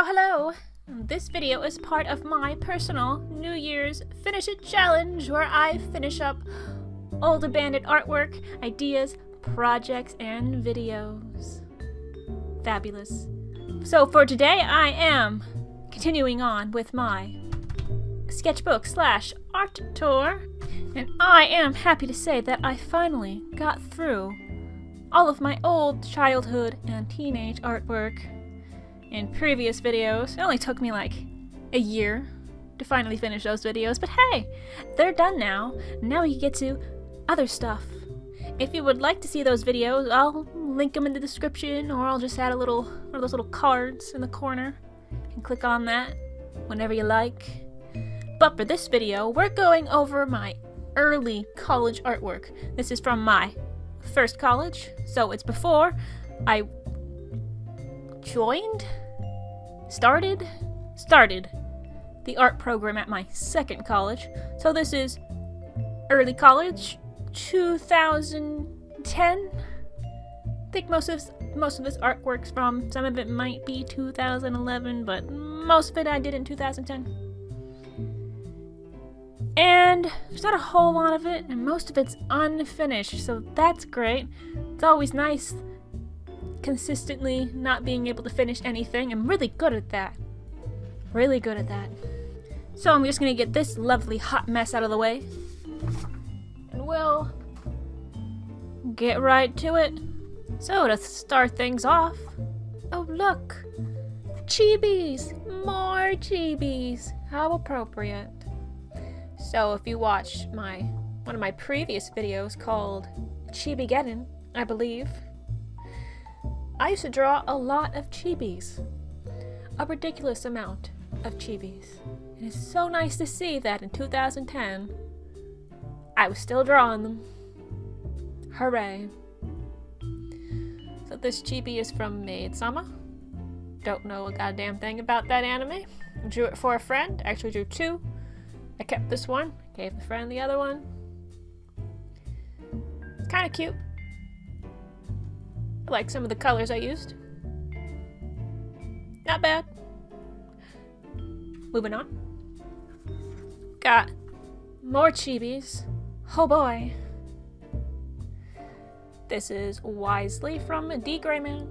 Hello! This video is part of my personal New Year's Finish It Challenge where I finish up old abandoned artwork, ideas, projects, and videos. Fabulous. So for today I am continuing on with my sketchbook / art tour, and I am happy to say that I finally got through all of my old childhood and teenage artwork. In previous videos, it only took me like a year to finally finish those videos, but hey, they're done now. Now we get to other stuff. If you would like to see those videos, I'll link them in the description, or I'll just add one of those little cards in the corner. You can click on that whenever you like. But for this video, we're going over my early college artwork. This is from my first college, so it's before I started the art program at my second college. So this is early college, 2010. I think most of this artwork's from. Some of it might be 2011, but most of it I did in 2010. And there's not a whole lot of it, and most of it's unfinished, so that's great. It's always nice consistently not being able to finish anything. I'm really good at that. Really good at that. So I'm just gonna get this lovely hot mess out of the way, and we'll get right to it. So to start things off, oh look, chibis, more chibis. How appropriate. So if you watched one of my previous videos called Chibigeddon, I believe, I used to draw a lot of chibis. A ridiculous amount of chibis. And it's so nice to see that in 2010, I was still drawing them. Hooray. So this chibi is from Maid-sama. Don't know a goddamn thing about that anime. Drew it for a friend. Actually drew two. I kept this one. Gave the friend the other one. It's kind of cute. I like some of the colors I used. Not bad. Moving on. Got more chibis. Oh boy. This is Wisely from D. Gray Man.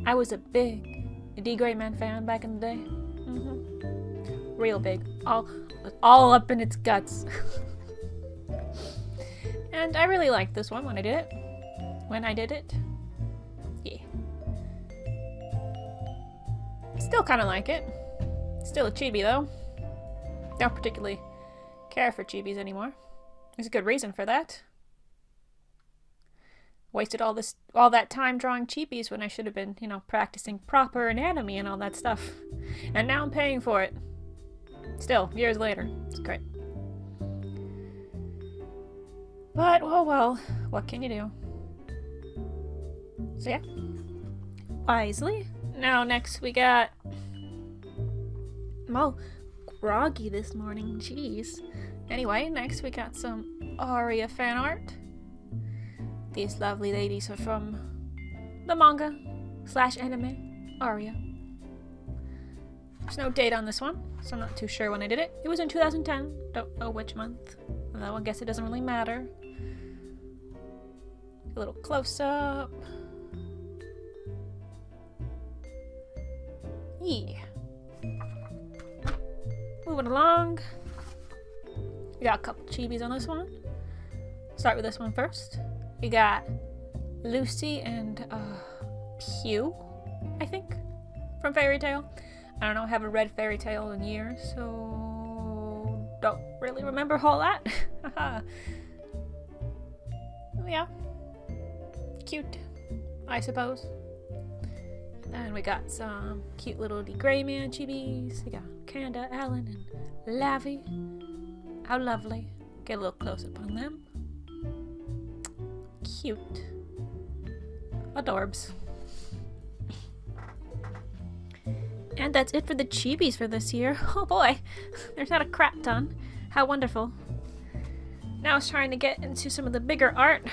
I was a big D. Gray Man fan back in the day. Real big. All up in its guts. And I really liked this one when I did it. Yeah. Still kind of like it. Still a chibi though. Don't particularly care for chibis anymore. There's a good reason for that. Wasted all that time drawing chibis when I should have been, practicing proper anatomy and all that stuff. And now I'm paying for it. Still, years later. It's great. But, well, what can you do? So yeah, Wisely. Now next we got, I'm all groggy this morning, jeez. Anyway, next we got some Aria fan art. These lovely ladies are from the manga / anime, Aria. There's no date on this one, so I'm not too sure when I did it. It was in 2010, don't know which month, although I guess it doesn't really matter. A little close-up. Yeah. Moving along. We got a couple chibis on this one. Start with this one first. We got Lucy and Hugh, I think, from Fairy Tail. I don't know, I haven't read Fairy Tail in years, so don't really remember a whole lot. Oh yeah. Cute, I suppose. And we got some cute little D. Gray Man chibis. We got Kanda, Alan, and Lavi. How lovely. Get a little close-up on them. Cute. Adorbs. And that's it for the chibis for this year. Oh boy, there's not a crap ton. How wonderful. Now I was trying to get into some of the bigger art.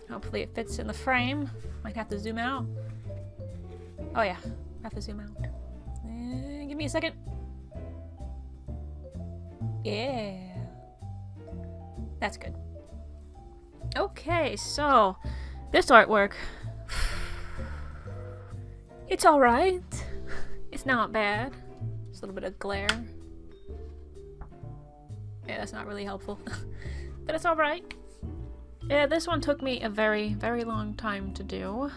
Hopefully it fits in the frame. Might have to zoom out. Oh yeah, have to zoom out. Give me a second. Yeah. That's good. Okay, so this artwork. It's alright. It's not bad. Just a little bit of glare. Yeah, that's not really helpful. But it's alright. Yeah, this one took me a very, very long time to do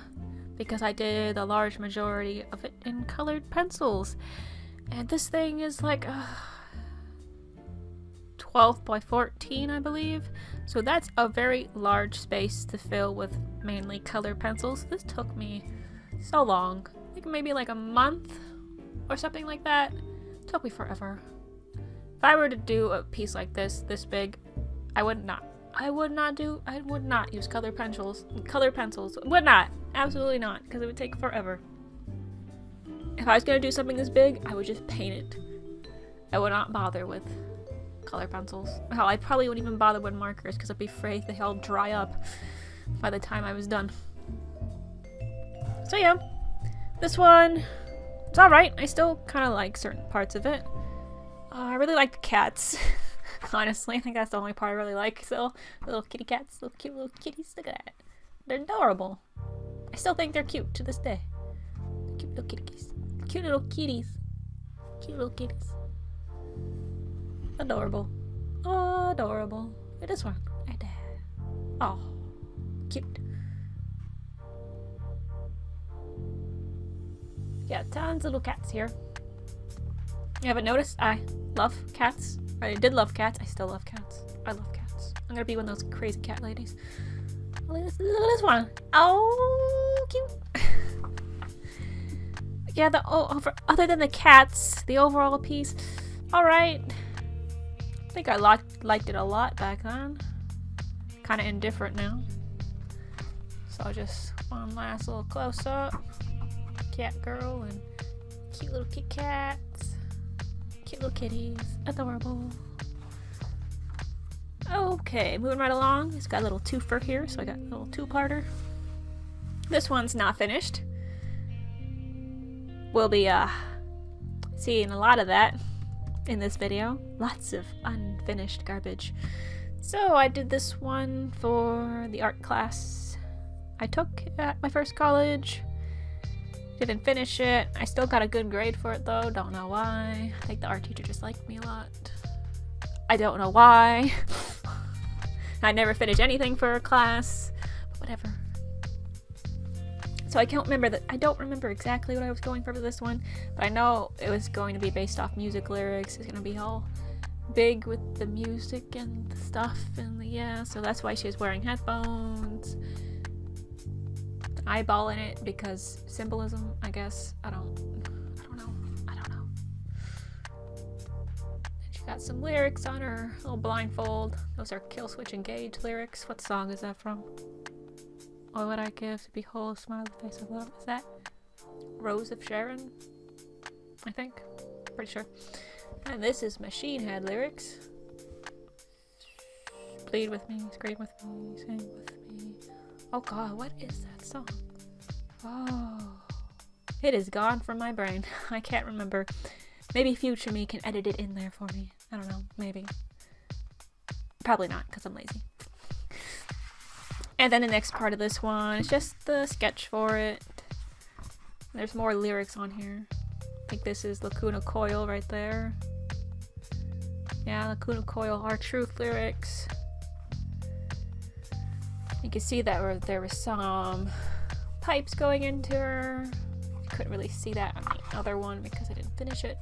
because I did a large majority of it in colored pencils. And this thing is like 12 by 14, I believe. So that's a very large space to fill with mainly colored pencils. This took me so long. I think maybe like a month or something like that. It took me forever. If I were to do a piece like this big, I would not use colored pencils. Would not. Absolutely not. Because it would take forever. If I was going to do something this big, I would just paint it. I would not bother with color pencils. Hell, I probably wouldn't even bother with markers because I'd be afraid they all dry up by the time I was done. So yeah, this one, it's alright. I still kind of like certain parts of it. I really like the cats. Honestly, I think that's the only part I really like. So, little kitty cats, little cute little kitties. Look at that. They're adorable. I still think they're cute to this day. Cute little kitties. Cute little kitties. Cute little kitties. Adorable. Oh, adorable. Look at this one. Right there. Oh, cute. Yeah, tons of little cats here. You haven't noticed? I love cats. I did love cats. I still love cats. I love cats. I'm gonna be one of those crazy cat ladies. Look at this one. Oh, cute. Yeah, other than the cats, the overall piece, alright. I think I liked it a lot back then. Kind of indifferent now. So just one last little close up. Cat girl and cute little Kit Kats. Cute little kitties. Adorable. Okay, moving right along. It's got a little twofer here, so I got a little two-parter. This one's not finished. We'll be seeing a lot of that in this video. Lots of unfinished garbage. So I did this one for the art class I took at my first college. Didn't finish it. I still got a good grade for it though. Don't know why. I think the art teacher just liked me a lot. I don't know why. I never finished anything for a class, but whatever. So I don't remember exactly what I was going for this one, but I know it was going to be based off music lyrics. It's gonna be all big with the music and the stuff and yeah, so that's why she was wearing headphones. Eyeballing it because symbolism, I guess. I don't know. And she got some lyrics on her little blindfold. Those are Kill Switch Engage lyrics. What song is that from? What would I give to behold a smile on the face of love? Is that Rose of Sharon? I think. Pretty sure. And this is Machine Head lyrics. Plead with me, scream with me, sing with me. Oh god, what is that song? Oh. It is gone from my brain. I can't remember. Maybe future me can edit it in there for me. I don't know. Maybe. Probably not, because I'm lazy. And then the next part of this one is just the sketch for it. There's more lyrics on here. I think this is Lacuna Coil right there. Yeah, Lacuna Coil, Our Truth lyrics. You can see that there was some pipes going into her. You couldn't really see that on the other one because I didn't finish it.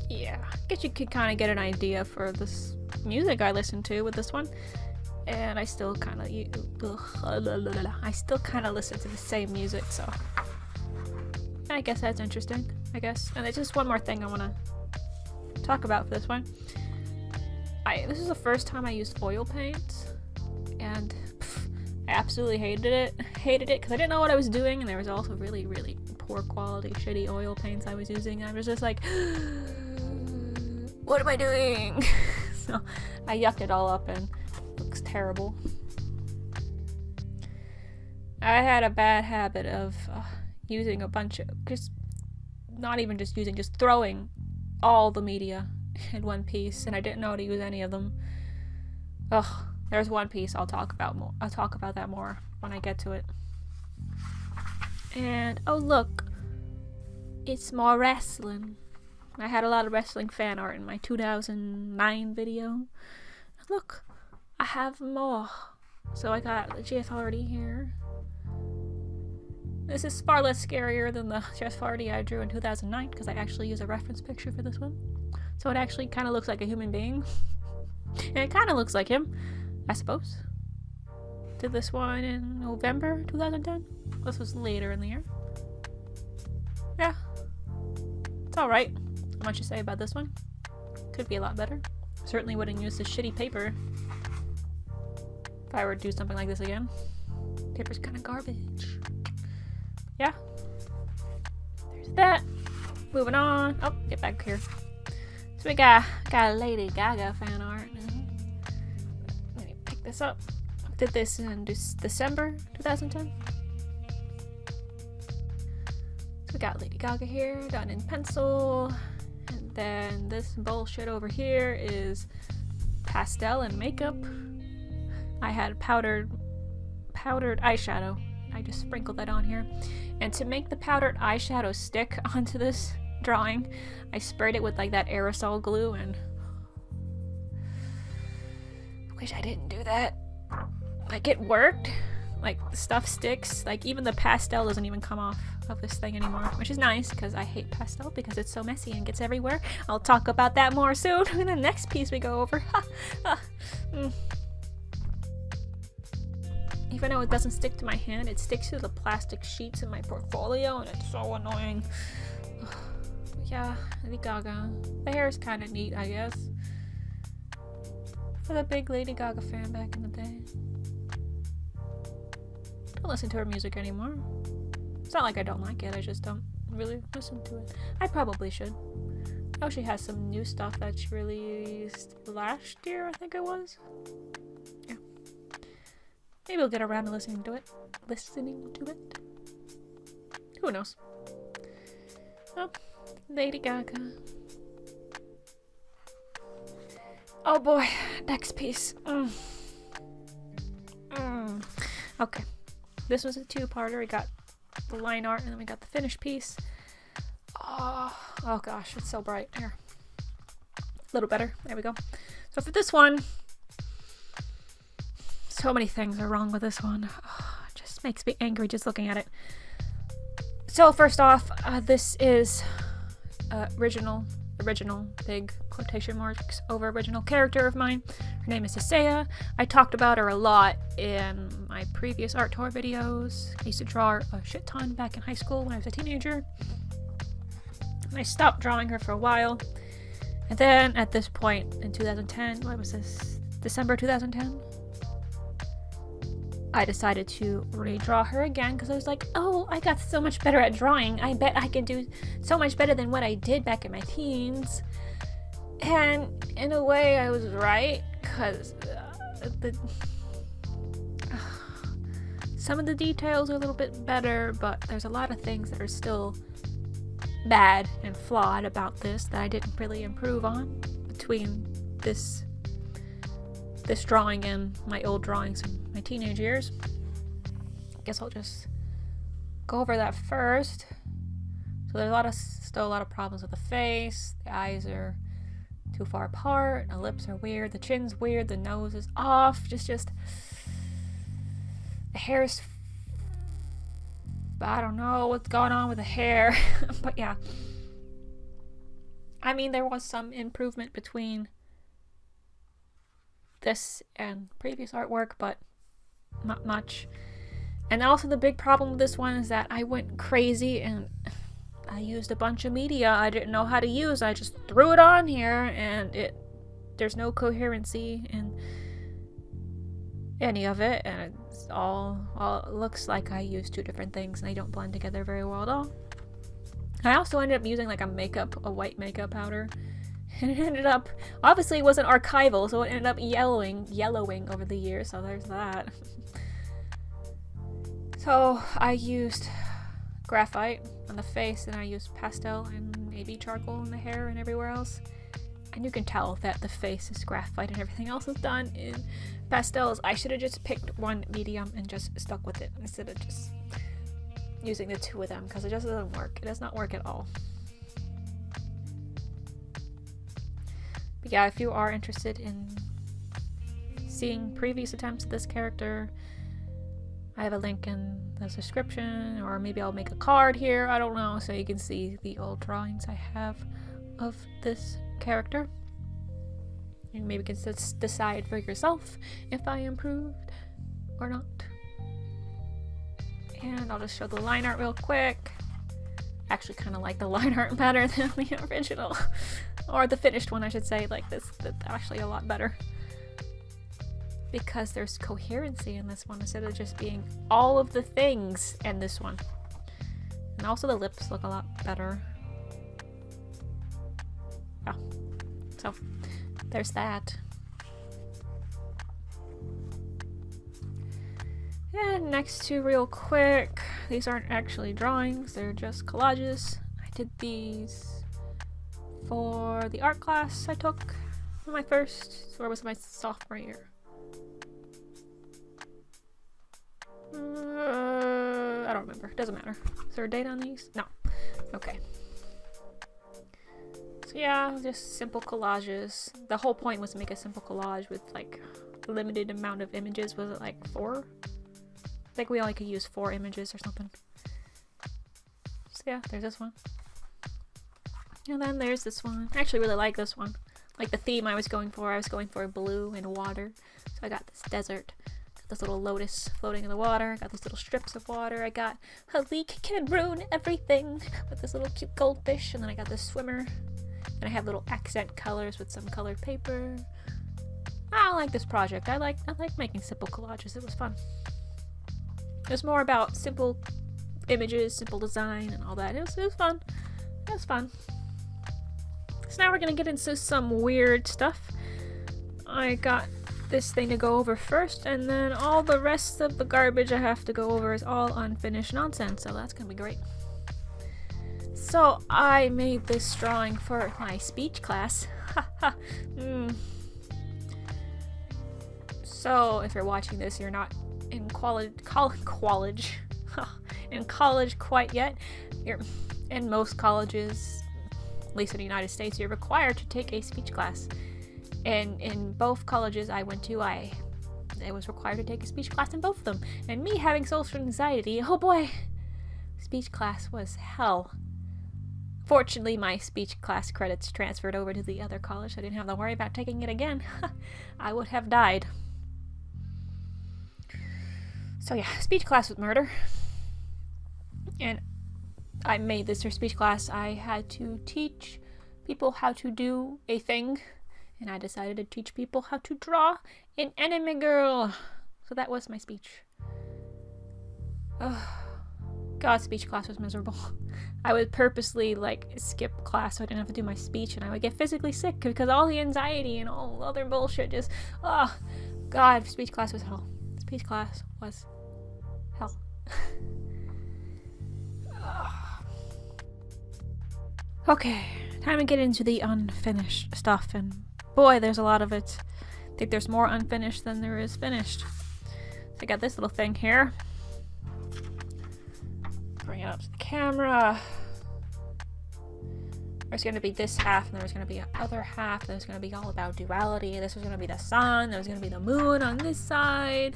Yeah, I guess you could kind of get an idea for this music I listened to with this one. And I still kind of listen to the same music, so I guess that's interesting, I guess. And there's just one more thing I want to talk about for this one. This is the first time I used oil paint, and I absolutely hated it because I didn't know what I was doing, and there was also really, really poor quality, shitty oil paints I was using. I was just like, what am I doing? So I yucked it all up and it looks terrible. I had a bad habit of using a bunch of, not even just using, just throwing all the media in one piece, and I didn't know how to use any of them. Ugh, there's one piece I'll talk about more. I'll talk about that more when I get to it. And oh look, it's more wrestling. I had a lot of wrestling fan art in my 2009 video. Look, I have more. So I got the GF already here. This is far less scarier than the GF party I drew in 2009 because I actually use a reference picture for this one. So it actually kind of looks like a human being. And it kind of looks like him, I suppose. Did this one in November 2010. This was later in the year. Yeah. It's alright. Not much to say about this one. Could be a lot better. Certainly wouldn't use this shitty paper if I were to do something like this again. Paper's kind of garbage. Yeah. There's that. Moving on. Oh, get back here. So we got Lady Gaga fan art. Let me pick this up. Did this in December 2010. So we got Lady Gaga here, done in pencil. And then this bullshit over here is pastel and makeup. I had powdered eyeshadow. I just sprinkled that on here. And to make the powdered eyeshadow stick onto this drawing, I sprayed it with like that aerosol glue, and I wish I didn't do that. Like, it worked. Like, the stuff sticks. Like, even the pastel doesn't even come off of this thing anymore, which is nice because I hate pastel because it's so messy and gets everywhere. I'll talk about that more soon in the next piece we go over. Even though it doesn't stick to my hand, it sticks to the plastic sheets in my portfolio, and it's so annoying. Yeah, Lady Gaga. The hair is kind of neat, I guess. I was a big Lady Gaga fan back in the day. Don't listen to her music anymore. It's not like I don't like it, I just don't really listen to it. I probably should. Oh, she has some new stuff that she released last year, I think it was. Yeah. Maybe we'll get around to listening to it. Who knows? Oh, Lady Gaga. Oh boy, next piece. Okay. This was a two-parter. We got the line art and then we got the finished piece. Oh gosh, it's so bright. Here. A little better. There we go. So for this one, so many things are wrong with this one. It just makes me angry just looking at it. So first off, this is original, big quotation marks over original character of mine. Her name is Isaiah. I talked about her a lot in my previous art tour videos. I used to draw her a shit ton back in high school when I was a teenager. And I stopped drawing her for a while. And then at this point in 2010, what was this? December 2010? I decided to redraw her again because I was like, oh, I got so much better at drawing. I bet I can do so much better than what I did back in my teens. And in a way, I was right because some of the details are a little bit better, but there's a lot of things that are still bad and flawed about this that I didn't really improve on between this drawing and my old drawings from my teenage years. I guess I'll just go over that first. So there's still a lot of problems with the face. The eyes are too far apart. The lips are weird. The chin's weird. The nose is off. Just the hair's, I don't know what's going on with the hair. But yeah. I mean, there was some improvement between this and previous artwork, but not much. And also the big problem with this one is that I went crazy and I used a bunch of media I didn't know how to use. I just threw it on here and there's no coherency in any of it, and it's all it looks like I used two different things and they don't blend together very well at all. I also ended up using like a white makeup powder. And it ended up, obviously it wasn't archival, so it ended up yellowing over the years, so there's that. So I used graphite on the face, and I used pastel and maybe charcoal in the hair and everywhere else. And you can tell that the face is graphite and everything else is done in pastels. I should have just picked one medium and just stuck with it instead of just using the two of them, because it just doesn't work. It does not work at all. But yeah, if you are interested in seeing previous attempts at this character, I have a link in the description, or maybe I'll make a card here, I don't know, so you can see the old drawings I have of this character. You maybe can decide for yourself if I improved or not. And I'll just show the line art real quick. I actually kind of like the line art better than the original, or the finished one I should say. Like this, that's actually a lot better, because there's coherency in this one instead of just being all of the things in this one. And also the lips look a lot better. Yeah, so there's that. And next two real quick, these aren't actually drawings, they're just collages. I did these for the art class I took in my first, or was it my sophomore year? I don't remember, doesn't matter. Is there a date on these? No. Okay. So yeah, just simple collages. The whole point was to make a simple collage with like a limited amount of images. Was it like 4? I think we only could use 4 images or something. So yeah, there's this one. And then there's this one. I actually really like this one. Like the theme I was going for blue and water. So I got this desert. Got this little lotus floating in the water. Got these little strips of water. I got a leak can ruin everything with this little cute goldfish. And then I got this swimmer. And I have little accent colors with some colored paper. I like this project. I like making simple collages. It was fun. It was more about simple images, simple design, and all that. It was fun. It was fun. So now we're gonna get into some weird stuff. I got this thing to go over first, and then all the rest of the garbage I have to go over is all unfinished nonsense, so that's gonna be great. So I made this drawing for my speech class. So if you're watching this, you're not in college quite yet. You're in most colleges, at least in the United States, you're required to take a speech class. And in both colleges I went to, I was required to take a speech class in both of them. And me having social anxiety, oh boy, speech class was hell. Fortunately, my speech class credits transferred over to the other college, so I didn't have to worry about taking it again. I would have died. So yeah, speech class was murder. And I made this for speech class. I had to teach people how to do a thing, and I decided to teach people how to draw an anime girl. So that was my speech. God, speech class was miserable. I would purposely like skip class so I didn't have to do my speech, and I would get physically sick because all the anxiety and all other bullshit just, oh God, speech class was hell. Speech class was hell. Okay, time to get into the unfinished stuff, and boy, there's a lot of it. I think there's more unfinished than there is finished. So I got this little thing here. Bring it up to the camera. There's going to be this half, and there's going to be other half. There's going to be all about duality. This was going to be the sun. There's going to be the moon on this side.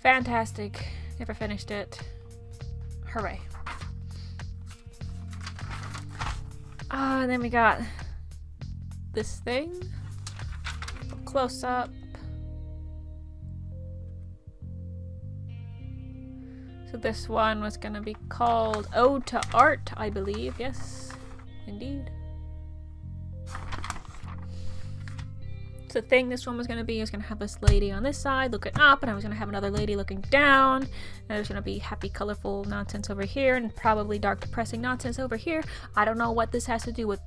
Fantastic. Never finished it. Hooray. And then we got this thing. Close up. So this one was gonna be called Ode to Art, I believe. Yes, indeed. So the thing this one was gonna be, I was gonna have this lady on this side looking up, and I was gonna have another lady looking down, and there's gonna be happy, colorful nonsense over here, and probably dark, depressing nonsense over here. I don't know what this has to do with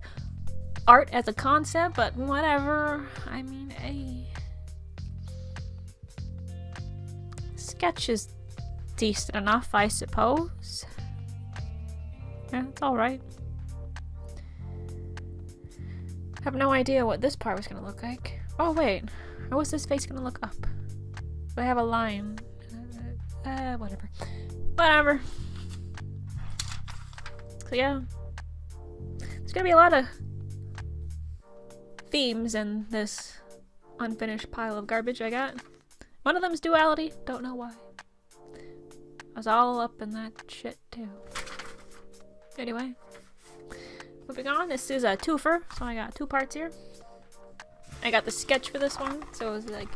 art as a concept, but whatever. I mean, hey. sketch is decent enough, I suppose. Yeah, it's alright. I have no idea what this part was gonna look like. Oh wait, how was this face gonna look up? Do I have a line? Whatever. Whatever. So yeah. There's gonna be a lot of themes in this unfinished pile of garbage I got. One of them's duality, don't know why. I was all up in that shit too. Anyway. Moving on, this is a twofer, so I got 2 parts here. I got the sketch for this one, so it was like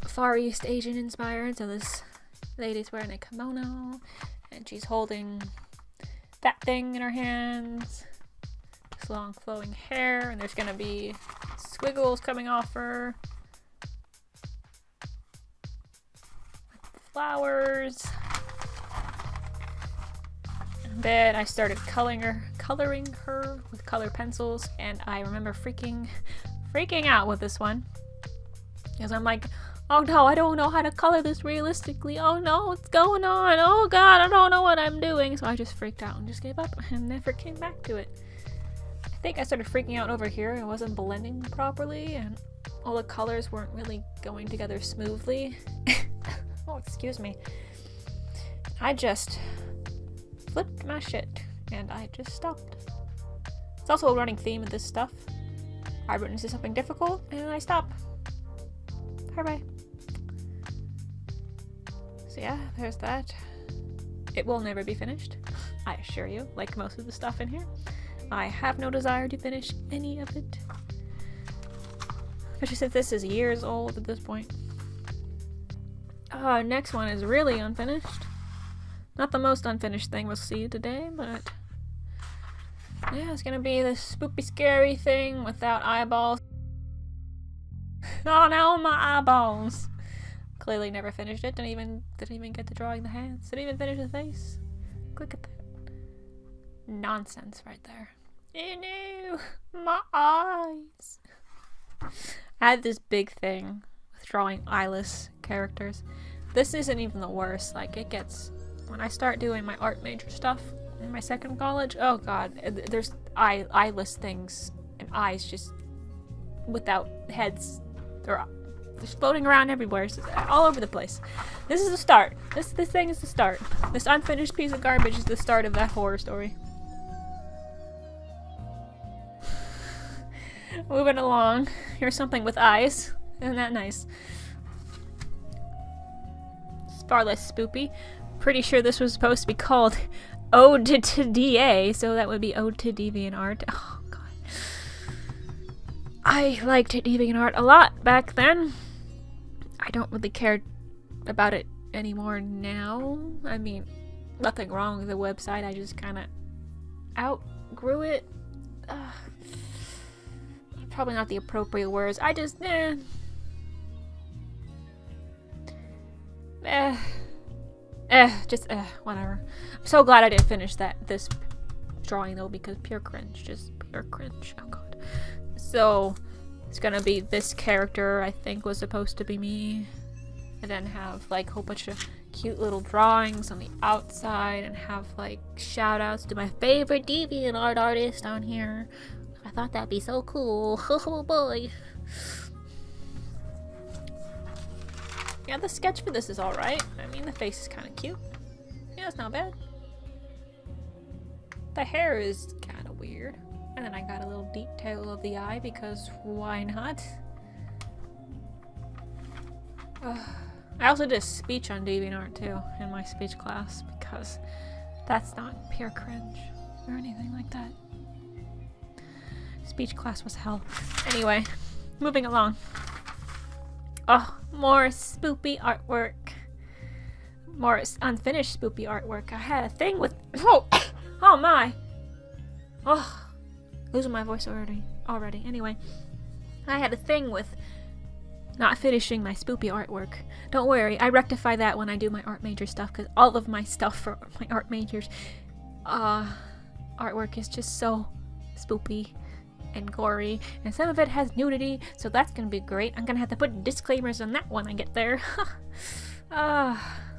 Far East Asian inspired. So this lady's wearing a kimono, and she's holding that thing in her hands. This long flowing hair, and there's gonna be squiggles coming off her. Flowers. And then I started coloring her with color pencils, and I remember freaking out with this one. Because I'm like, oh no, I don't know how to color this realistically. Oh no, what's going on? Oh god, I don't know what I'm doing. So I just freaked out and just gave up and never came back to it. I think I started freaking out over here. It wasn't blending properly, and all the colors weren't really going together smoothly. Oh, excuse me. I just flipped my shit, and I just stopped. It's also a running theme of this stuff. I run into something difficult, and I stop. Hooray. So yeah, there's that. It will never be finished, I assure you, like most of the stuff in here. I have no desire to finish any of it. Especially since this is years old at this point. Next one is really unfinished. Not the most unfinished thing we'll see today, but yeah, it's gonna be this spoopy scary thing without eyeballs. Oh no, my eyeballs! Clearly never finished it. Didn't even get to drawing the hands. Didn't even finish the face. Look at that. Nonsense right there. Oh no, my eyes. I had this big thing with drawing eyeless characters. This isn't even the worst. Like, it gets, when I start doing my art major stuff in my second college, oh god, there's eyeless things and eyes just without heads. They're just floating around everywhere, so all over the place. This is the start. This thing is the start. This unfinished piece of garbage is the start of that horror story. Moving along. Here's something with eyes. Isn't that nice? It's far less spoopy. Pretty sure this was supposed to be called Ode to DA, so that would be Ode to DeviantArt. Oh god. I liked DeviantArt a lot back then. I don't really care about it anymore now. I mean, nothing wrong with the website. I just kind of outgrew it. Probably not the appropriate words. I just, whatever. I'm so glad I didn't finish this drawing though, because pure cringe, just pure cringe. Oh god. So it's gonna be this character, I think was supposed to be me, and then have like a whole bunch of cute little drawings on the outside, and have like shout outs to my favorite DeviantArt artist on here. I thought that'd be so cool. Oh boy. Yeah, the sketch for this is alright. I mean, the face is kind of cute. Yeah, it's not bad. The hair is kind of weird. And then I got a little detail of the eye because why not? I also did a speech on DeviantArt too in my speech class, because that's not pure cringe or anything like that. Speech class was hell. Anyway, moving along. Oh, more spoopy artwork. More unfinished spoopy artwork. I had a thing with... Oh my! Oh, losing my voice already. Anyway, I had a thing with not finishing my spoopy artwork. Don't worry, I rectify that when I do my art major stuff, because all of my stuff for my art majors artwork is just so spoopy and gory, and some of it has nudity, so that's gonna be great. I'm gonna have to put disclaimers on that when I get there.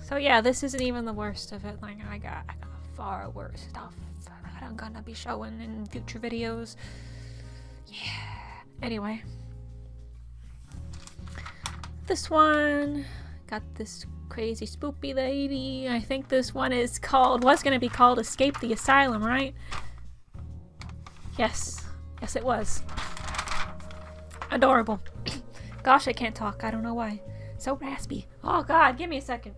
So yeah, this isn't even the worst of it. Like, I got far worse stuff that I'm gonna be showing in future videos. Yeah. Anyway, this one got this crazy spoopy lady. I think this one was gonna be called Escape the Asylum, right? Yes it was. Adorable. Gosh, I can't talk. I don't know why. So raspy. Oh god, give me a second.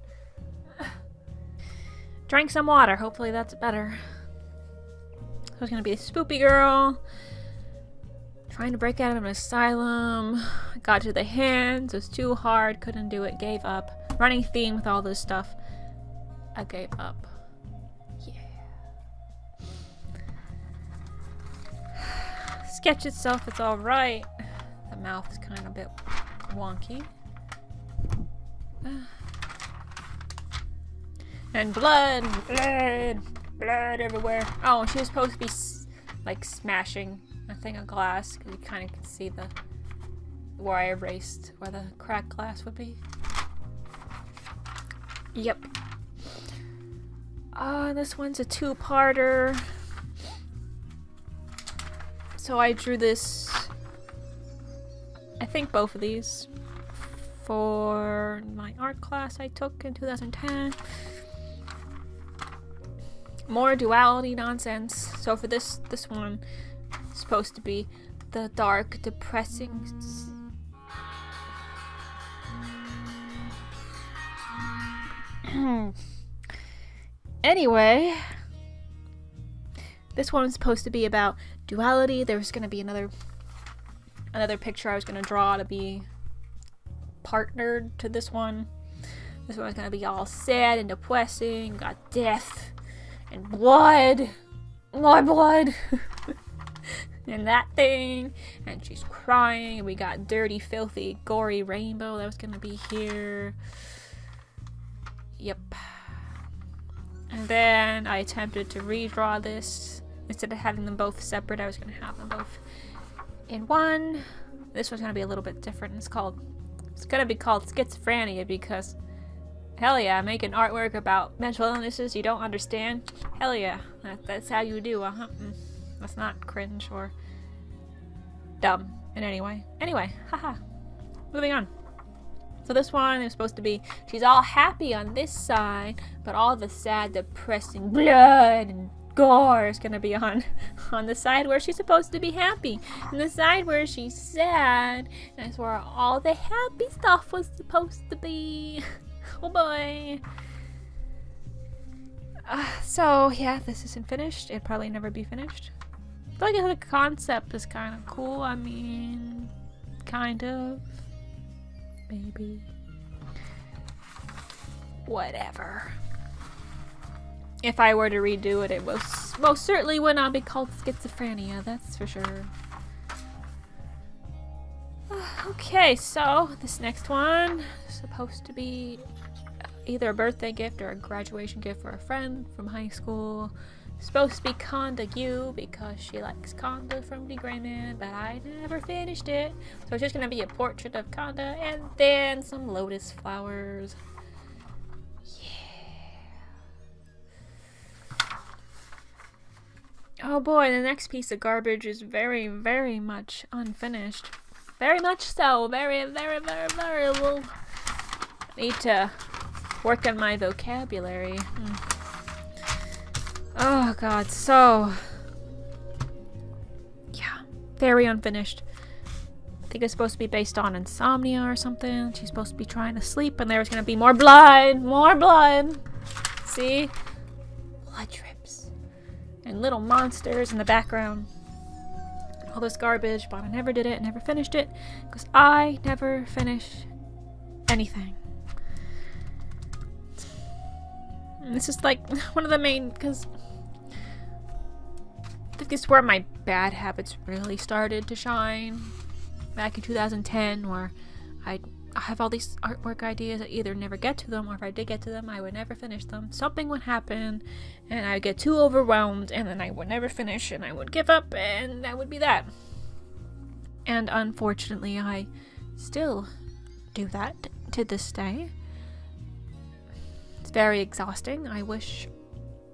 Drank some water. Hopefully that's better. So it's gonna be a spoopy girl trying to break out of an asylum. Got to the hands. It was too hard. Couldn't do it. Gave up. Running theme with all this stuff. I gave up. Sketch itself, it's alright. The mouth is kind of a bit wonky. And blood everywhere. Oh, and she was supposed to be like smashing a thing of glass, because you kind of can see where I erased where the cracked glass would be. Yep. This one's a two-parter. So I drew this, I think both of these, for my art class I took in 2010. More duality nonsense. So for this one, it's supposed to be the dark, depressing anyway, this one was supposed to be about duality. There was going to be another picture I was going to draw to be partnered to this one. This one was going to be all sad and depressing. Got death and blood. More blood. And that thing. And she's crying. And we got dirty, filthy, gory rainbow that was going to be here. Yep. And then I attempted to redraw this. Instead of having them both separate, I was going to have them both in one. This one's going to be a little bit different. It's going to be called Schizophrenia, because hell yeah, making artwork about mental illnesses you don't understand. Hell yeah, that's how you do. That's not cringe or dumb in any way. Anyway, haha. Moving on. So this one is supposed to be, she's all happy on this side, but all the sad, depressing blood and gore is gonna be on the side where she's supposed to be happy, and the side where she's sad, that's where all the happy stuff was supposed to be. Oh boy. So yeah, this isn't finished. It'd probably never be finished. I feel like the concept is kind of cool. I mean, kind of, maybe, whatever. If I were to redo it, it most certainly would not be called Schizophrenia, that's for sure. Okay, so this next one is supposed to be either a birthday gift or a graduation gift for a friend from high school. It's supposed to be Conda U because she likes Conda from the Gray Man, but I never finished it. So it's just gonna be a portrait of Conda and then some lotus flowers. Oh boy, the next piece of garbage is very, very much unfinished. Very much so. Very, very, very, very low. Need to work on my vocabulary. Oh god, so yeah, very unfinished. I think it's supposed to be based on insomnia or something. She's supposed to be trying to sleep and there's gonna be more blood. More blood. See? Blood drips. And little monsters in the background. All this garbage, but I never did it, never finished it, because I never finish anything. And this is like one of the main, because I think this is where my bad habits really started to shine. Back in 2010, where I have all these artwork ideas. I either never get to them, or if I did get to them, I would never finish them. Something would happen, and I would get too overwhelmed, and then I would never finish, and I would give up, and that would be that. And unfortunately, I still do that to this day. It's very exhausting. I wish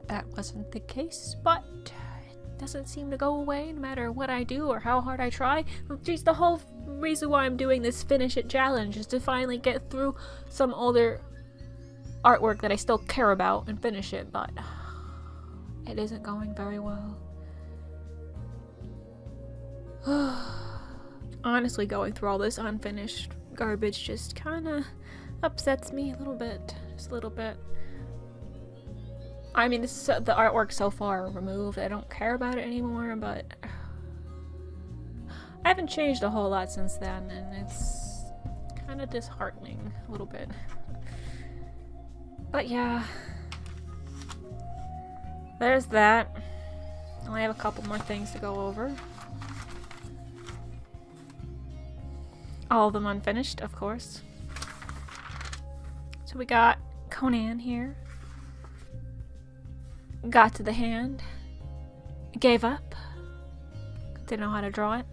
that wasn't the case, but it doesn't seem to go away no matter what I do or how hard I try. Geez, the whole reason why I'm doing this Finish It challenge is to finally get through some older artwork that I still care about and finish it, but it isn't going very well. Honestly, going through all this unfinished garbage just kinda upsets me a little bit. Just a little bit. I mean, this is the artwork so far removed. I don't care about it anymore, but I haven't changed a whole lot since then, and it's kind of disheartening a little bit. But yeah, there's that. I only have a couple more things to go over. All of them unfinished, of course. So we got Conan here. Got to the hand. Gave up. Didn't know how to draw it.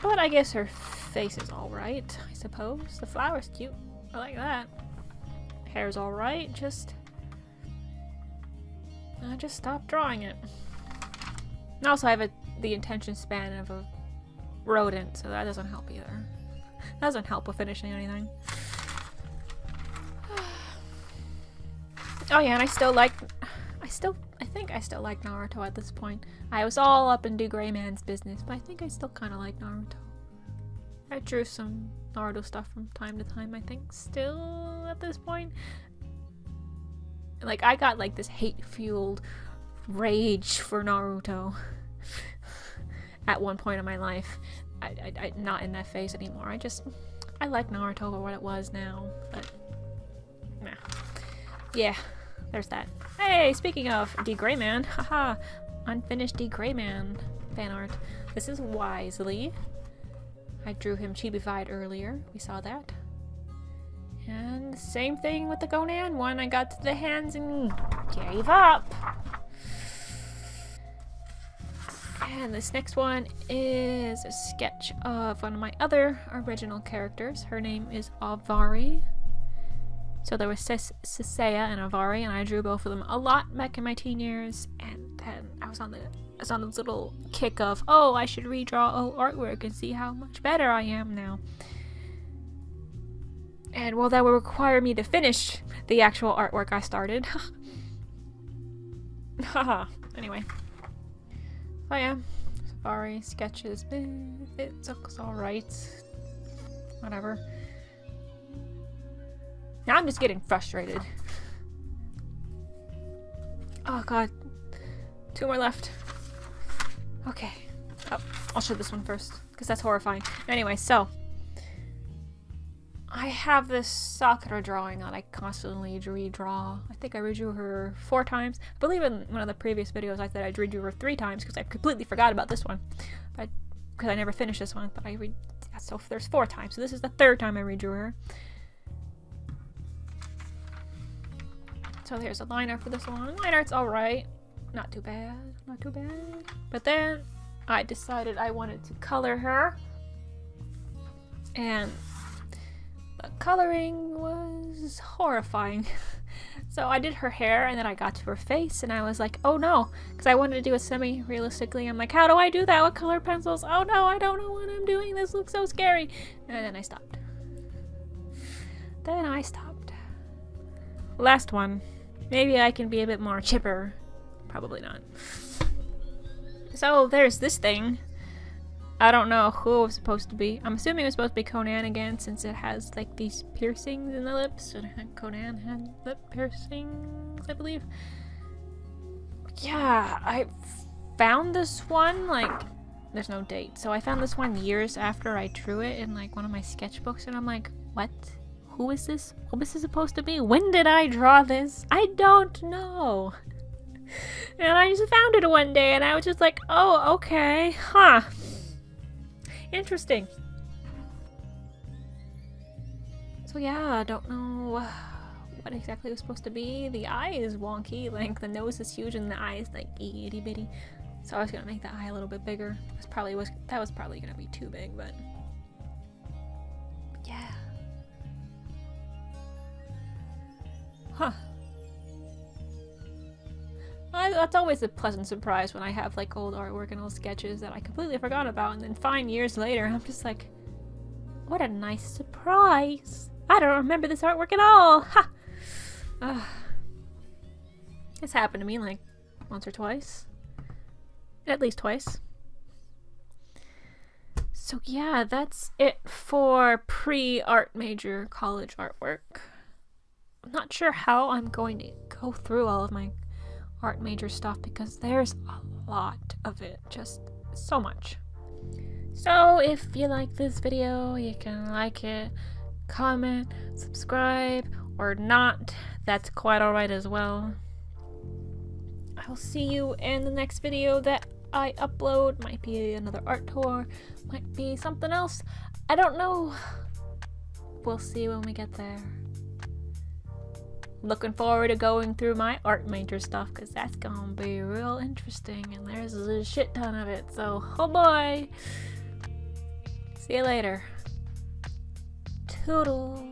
But I guess her face is alright, I suppose. The flower's cute. I like that. Hair's alright, I just stopped drawing it. And also I have the attention span of a rodent, so that doesn't help either. That doesn't help with finishing anything. Oh yeah, and I think I still like Naruto at this point. I was all up in Gray Man's business, but I think I still kind of like Naruto. I drew some Naruto stuff from time to time, I think, still at this point. Like, I got like this hate-fueled rage for Naruto at one point in my life. I'm not in that phase anymore. I like Naruto for what it was now, but nah. Yeah, there's that. Hey, speaking of Gray Man, haha, unfinished Gray Man fan art. This is Wisely. I drew him chibified earlier. We saw that. And same thing with the Conan one. I got to the hands and gave up. And this next one is a sketch of one of my other original characters. Her name is Avari. So there was Sisea and Avari, and I drew both of them a lot back in my teen years. And then I was on this little kick of, oh, I should redraw old artwork and see how much better I am now. And well, that would require me to finish the actual artwork I started. Haha. Anyway. Oh yeah. Safari sketches. It looks alright. Whatever. Now I'm just getting frustrated. Oh god. 2 more left. Okay. Oh, I'll show this one first, because that's horrifying. Anyway, so I have this Sakura drawing that I constantly redraw. I think I redrew her 4 times. I believe in one of the previous videos I said I redrew her 3 times because I completely forgot about this one. Because I never finished this one, but so there's 4 times. So this is the 3rd time I redrew her. So there's a line art for this one. Line art's alright. Not too bad. Not too bad. But then I decided I wanted to color her. And the coloring was horrifying. So I did her hair and then I got to her face and I was like, oh no. Because I wanted to do it semi-realistically. I'm like, how do I do that with colored pencils? Oh no, I don't know what I'm doing. This looks so scary. And then I stopped. Last one. Maybe I can be a bit more chipper. Probably not. So there's this thing. I don't know who it was supposed to be. I'm assuming it was supposed to be Conan again, since it has like these piercings in the lips. And Conan had lip piercings, I believe. Yeah, I found this one, like, there's no date. So I found this one years after I drew it in like one of my sketchbooks, and I'm like, what? Who is this? What was this supposed to be? When did I draw this? I don't know. And I just found it one day and I was just like, oh, okay, huh. Interesting. So yeah, I don't know what exactly it was supposed to be. The eye is wonky, like the nose is huge and the eye is like itty bitty. So I was gonna make the eye a little bit bigger. That was probably gonna be too big, but yeah. Huh. That's always a pleasant surprise when I have like old artwork and old sketches that I completely forgot about, and then find years later, I'm just like, what a nice surprise! I don't remember this artwork at all! Ha! It's happened to me like once or twice. At least twice. So yeah, that's it for pre-art major college artwork. I'm not sure how I'm going to go through all of my art major stuff because there's a lot of it, just so much. So if you like this video, you can like it, comment, subscribe, or not. That's quite alright as well. I'll see you in the next video that I upload. Might be another art tour, might be something else. I don't know. We'll see when we get there. Looking forward to going through my art major stuff because that's gonna be real interesting and there's a shit ton of it. So, oh boy. See you later. Toodles.